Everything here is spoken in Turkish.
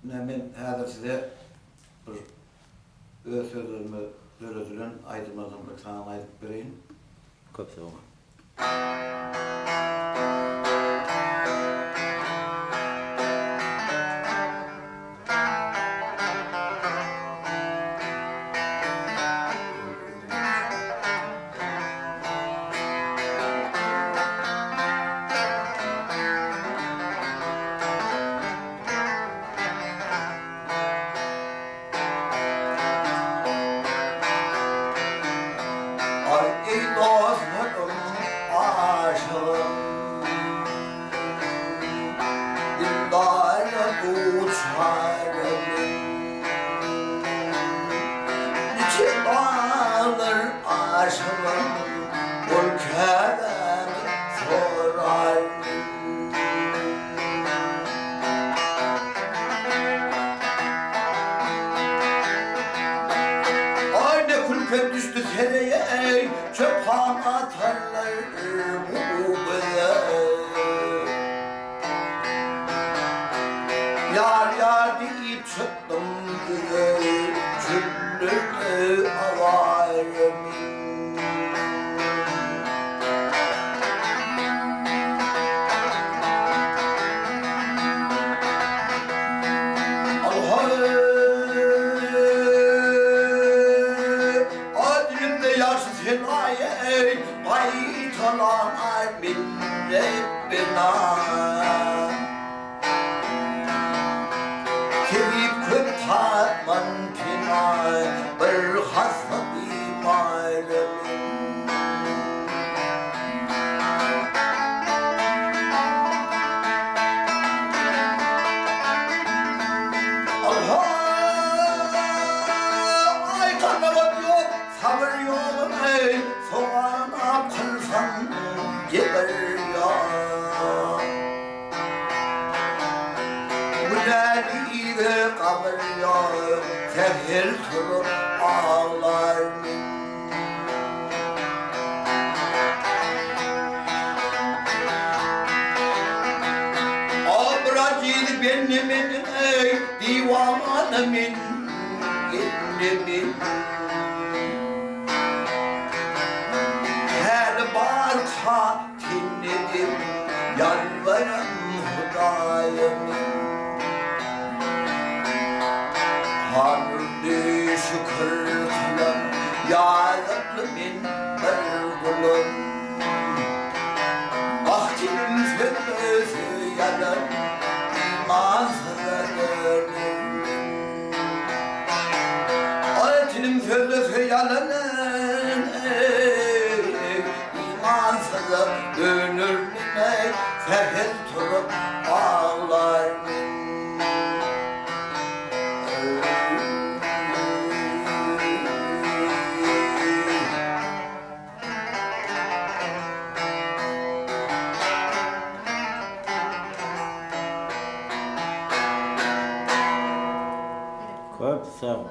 Men häzir size bir öz sözlerimi söyledilen aydymyň bir sana aýdyp bereýin. Köp sağ ol. Ey dostlarım, aşığım, dildara uçarım, niçin dağılır aşığım, ülkemi sorarım. Ayna kulpem düştü sereye, çöphan atarlar bu bize. Yar yar deyip çıktım diye, cümlükle avarım. Baytalar min Rabbina Kevip köptatman tina bir hasbi bayramin Allah ay kanavat yok, sabır yok ey soğana kılsan geber ya. Bu deliyle kabır ya, sehir turup ağlar min. Abracil benim ey divanım min gittim. Barka tinledim, yalvarım Hudayım. Handurdi şükür kılım, ya Rabbimin bir kulum. Vaktimin sözü yalan, imansıza dönüm. Ayetimin sözü yalanın, imansıza dönür ne, sehel turup ağlar min. Köp sağ ol.